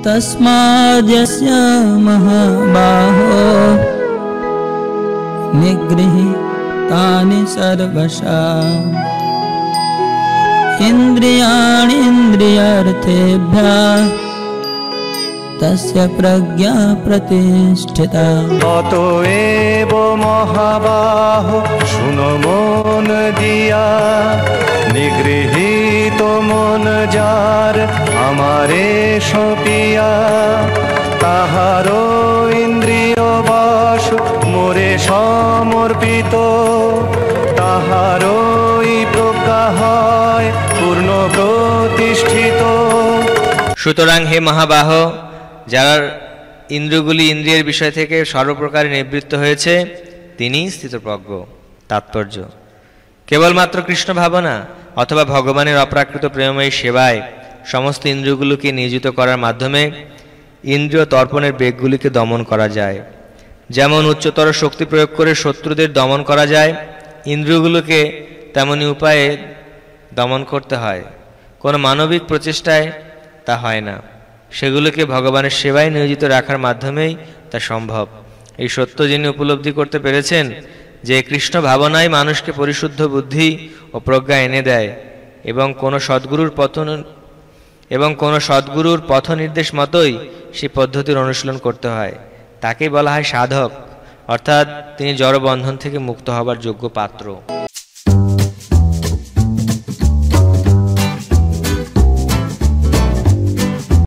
तस्माद्यस्य महाबाहो निगृहीतानि सर्वशः इन्द्रियाणीन्द्रियार्थेभ्यः तस्य प्रज्ञा प्रतिष्ठिता। অতএব মহাবাহো শুনো মন দিয়া, নিগৃহীত মন যার আমারে সপিয়া, তাহারও ইন্দ্রিয় বাস মোরে সমর্পিত, তাহারই প্রজ্ঞা হয় পূর্ণ প্রতিষ্ঠিত। সুতরাং হে মহাবাহ, যার ইন্দ্রিয়গুলি ইন্দ্রিয়ের বিষয় থেকে সর্বপ্রকারে নিবৃত্ত হয়েছে তিনি স্থিতপ্রজ্ঞ। তাৎপর্য: কেবলমাত্র কৃষ্ণ ভাবনা অথবা ভগবানের অপ্রাকৃত প্রেমময়ী সেবায় সমস্ত ইন্দ্রিয়গুলোকে নিয়োজিত করার মাধ্যমে ইন্দ্রিয় তর্পণের বেগগুলিকে দমন করা যায়। যেমন উচ্চতর শক্তি প্রয়োগ করে শত্রুদের দমন করা যায়, ইন্দ্রিয়গুলোকে তেমনি উপায়ে দমন করতে হয়। কোনো মানবিক প্রচেষ্টায় তা হয় না, সেগুলোকে ভগবানের সেবায় নিয়োজিত রাখার মাধ্যমেই তা সম্ভব। এই সত্য যিনি উপলব্ধি করতে পেরেছেন যে কৃষ্ণ ভাবনাই মানুষকে পরিশুদ্ধ বুদ্ধি ও প্রজ্ঞা এনে দেয় এবং কোনো সদ্গুরুর পথ নির্দেশ মতোই সেই পদ্ধতির অনুশীলন করতে হয়, তাকেই বলা হয় সাধক, অর্থাৎ তিনি জড়বন্ধন থেকে মুক্ত হবার যোগ্য পাত্র।